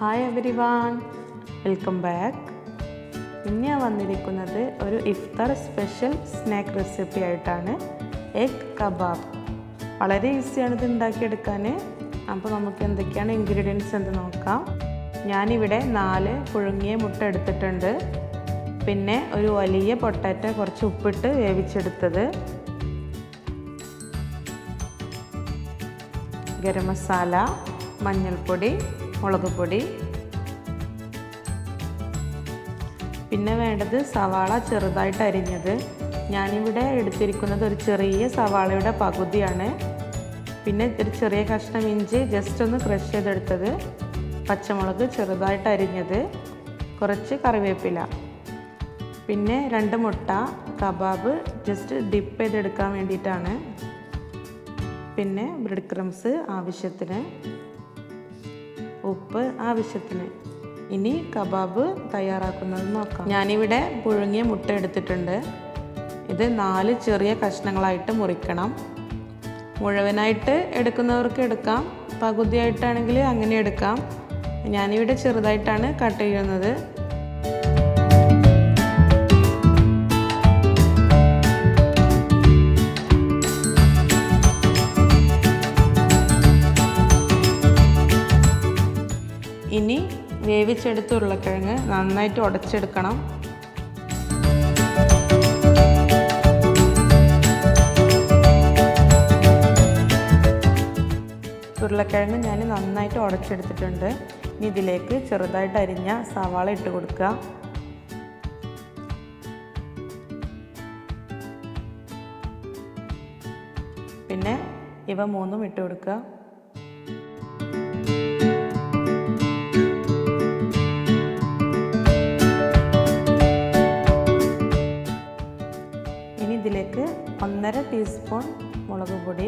Hi everyone, welcome back. ഇന്ന് ഞാൻ വന്നിരിക്കുന്നത് ഒരു ഇഫ്താർ സ്പെഷ്യൽ സ്നാക്ക് റെസിപ്പി ആയിട്ടാണ്. Egg kebab. വളരെ ഈസിയാണ് ഇത് ഉണ്ടാക്കിയെടുക്കാൻ. അപ്പോൾ നമുക്ക് എന്തൊക്കെയാണ് ഇൻഗ്രീഡിയൻസ് എന്ന് നോക്കാം. ഞാനിവിടെ 4 പുഴുങ്ങിയ മുട്ട എടുത്തിട്ടുണ്ട്. പിന്നെ ഒരു വലിയ പൊട്ടാറ്റോ കുറച്ച് ഉപ്പിട്ട് വേവിച്ചെടുത്തത്, ഗരം മസാല, മഞ്ഞൾപ്പൊടി, മുളക് പൊടി, പിന്നെ വേണ്ടത് സവാള ചെറുതായിട്ട് അരിഞ്ഞത്. ഞാനിവിടെ എടുത്തിരിക്കുന്നത് ഒരു ചെറിയ സവാളയുടെ പകുതിയാണ്. പിന്നെ ഒരു ചെറിയ കഷ്ണം ഇഞ്ചി ജസ്റ്റ് ഒന്ന് ക്രഷ് ചെയ്തെടുത്തത്, പച്ചമുളക് ചെറുതായിട്ട് അരിഞ്ഞത്, കുറച്ച് കറിവേപ്പില, പിന്നെ 2 മുട്ട കബാബ് ജസ്റ്റ് ഡിപ്പ് ചെയ്തെടുക്കാൻ വേണ്ടിയിട്ടാണ്, പിന്നെ ബ്രെഡ് ക്രംസ് ആവശ്യത്തിന്, ഉപ്പ് ആവശ്യത്തിന്. ഇനി കബാബ് തയ്യാറാക്കുന്നത് നോക്കാം. ഞാനിവിടെ പുഴുങ്ങിയ മുട്ട എടുത്തിട്ടുണ്ട്. ഇത് 4 ചെറിയ കഷ്ണങ്ങളായിട്ട് മുറിക്കണം. മുഴുവനായിട്ട് എടുക്കുന്നവർക്ക് എടുക്കാം, പകുതിയായിട്ടാണെങ്കിൽ അങ്ങനെ എടുക്കാം. ഞാനിവിടെ ചെറുതായിട്ടാണ് കട്ട് ചെയ്യുന്നത്. ഇനി വേവിച്ചെടുത്ത ഉരുളക്കിഴങ്ങ് നന്നായിട്ട് ഉടച്ചെടുക്കണം. ഉരുളക്കിഴങ്ങ് ഞാൻ നന്നായിട്ട് ഉടച്ചെടുത്തിട്ടുണ്ട്. ഇനി ഇതിലേക്ക് ചെറുതായിട്ട് അരിഞ്ഞ സവാള ഇട്ട് കൊടുക്കുക. പിന്നെ ഇവ 3 ഇട്ട് കൊടുക്കുക. ഇതിലേക്ക് 1.5 ടീസ്പൂൺ മുളക് പൊടി,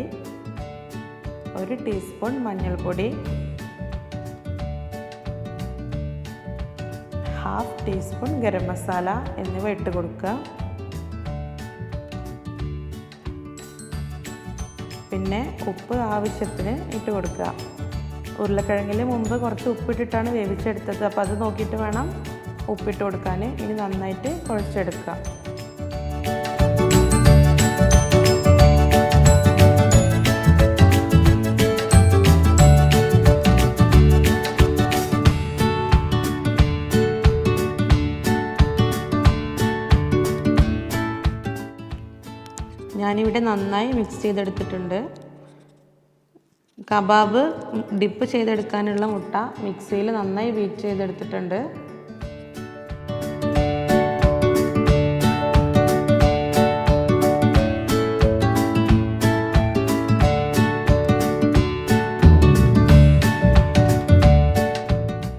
1 ടീസ്പൂൺ മഞ്ഞൾപ്പൊടി, 1/2 ടീസ്പൂൺ ഗരം മസാല എന്നിവ ഇട്ട് കൊടുക്കുക. പിന്നെ ഉപ്പ് ആവശ്യത്തിന് ഇട്ട് കൊടുക്കുക. ഉരുളക്കിഴങ്ങിൽ മുമ്പ് കുറച്ച് ഉപ്പിട്ടിട്ടാണ് വേവിച്ചെടുത്തത്, അപ്പോൾ അത് നോക്കിയിട്ട് വേണം ഉപ്പിട്ട് കൊടുക്കാൻ. ഇനി നന്നായിട്ട് കുഴച്ചെടുക്കുക. ഞാനിവിടെ നന്നായി മിക്സ് ചെയ്തെടുത്തിട്ടുണ്ട്. കബാബ് ഡിപ്പ് ചെയ്തെടുക്കാനുള്ള മുട്ട മിക്സിയിൽ നന്നായി ബീറ്റ് ചെയ്തെടുത്തിട്ടുണ്ട്.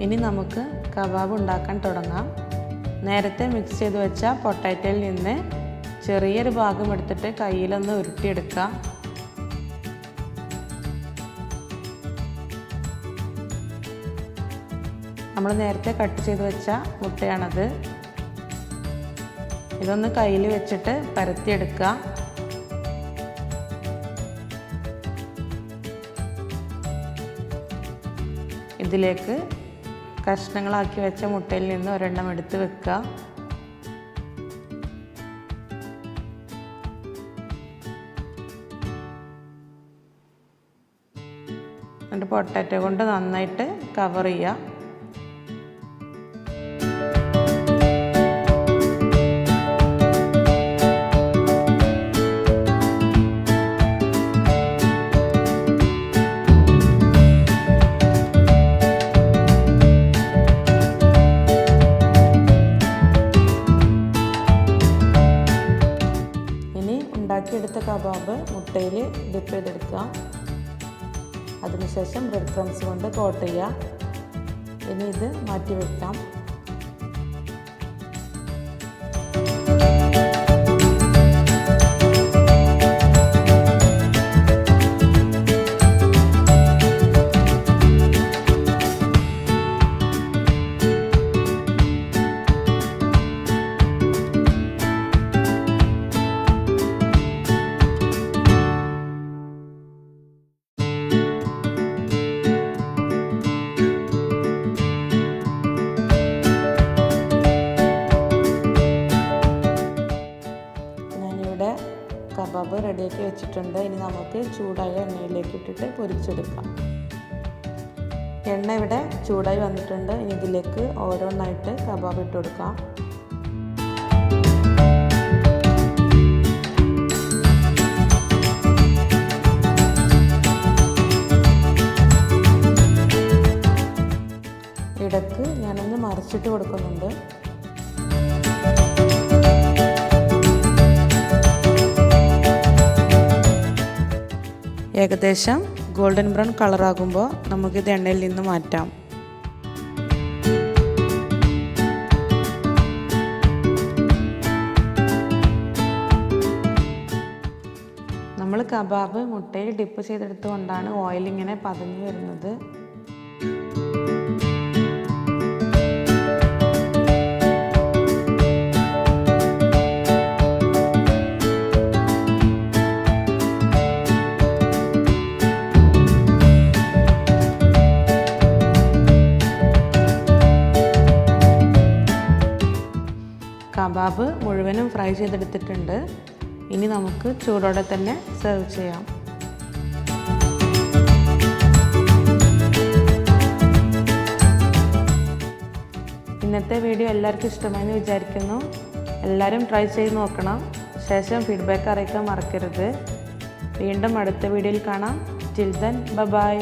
ഇനി നമുക്ക് കബാബ് ഉണ്ടാക്കാൻ തുടങ്ങാം. നേരത്തെ മിക്സ് ചെയ്ത് വെച്ച പൊട്ടാറ്റോയിൽ നിന്ന് ചെറിയൊരു ഭാഗം എടുത്തിട്ട് കയ്യിലൊന്ന് ഉരുട്ടിയെടുക്കുക. നമ്മൾ നേരത്തെ കട്ട് ചെയ്ത് വെച്ച മുട്ടയാണത്. ഇതൊന്ന് കയ്യിൽ വെച്ചിട്ട് പരത്തിയെടുക്കുക. ഇതിലേക്ക് കഷ്ണങ്ങളാക്കി വെച്ച മുട്ടയിൽ നിന്ന് ഒരെണ്ണം എടുത്ത് വെക്കുക. എന്നിട്ട് പൊട്ടാറ്റോ കൊണ്ട് നന്നായിട്ട് കവർ ചെയ്യുക. ഇനി ഉണ്ടാക്കിയെടുത്ത കബാബ് മുട്ടയിൽ ഡിപ്പ് ചെയ്തെടുക്കുക. അതിനുശേഷം ബ്രെഡ് ക്രംസ് കൊണ്ട് കോട്ട് ചെയ്യുക. ഇനി ഇത് മാറ്റി വയ്ക്കാം. റെഡിയാക്കി വെച്ചിട്ടുണ്ട്. ഇനി നമുക്ക് ചൂടായ എണ്ണയിലേക്ക് ഇട്ടിട്ട് പൊരിച്ചെടുക്കാം. എണ്ണ ഇവിടെ ചൂടായി വന്നിട്ടുണ്ട്. ഇനി ഇതിലേക്ക് ഓരോന്നായിട്ട് കബാബ് ഇട്ട് കൊടുക്കാം. ഇടയ്ക്ക് ഞാനൊന്ന് മറിച്ചിട്ട് കൊടുക്കുന്നുണ്ട്. ഏകദേശം ഗോൾഡൻ ബ്രൗൺ കളറാകുമ്പോൾ നമുക്കിത് എണ്ണയിൽ നിന്ന് മാറ്റാം. നമ്മൾ കബാബ് മുട്ടയിൽ ഡിപ്പ് ചെയ്തെടുത്തുകൊണ്ടാണ് ഓയിൽ ഇങ്ങനെ പതഞ്ഞു വരുന്നത്. കബാബ് മുഴുവനും ഫ്രൈ ചെയ്തെടുത്തിട്ടുണ്ട്. ഇനി നമുക്ക് ചൂടോടെ തന്നെ സെർവ് ചെയ്യാം. ഇന്നത്തെ വീഡിയോ എല്ലാവർക്കും ഇഷ്ടമായെന്ന് വിചാരിക്കുന്നു. എല്ലാവരും ട്രൈ ചെയ്ത് നോക്കണം. ശേഷം ഫീഡ്ബാക്ക് അറിയിക്കാൻ മറക്കരുത്. വീണ്ടും അടുത്ത വീഡിയോയിൽ കാണാം. Till then bye.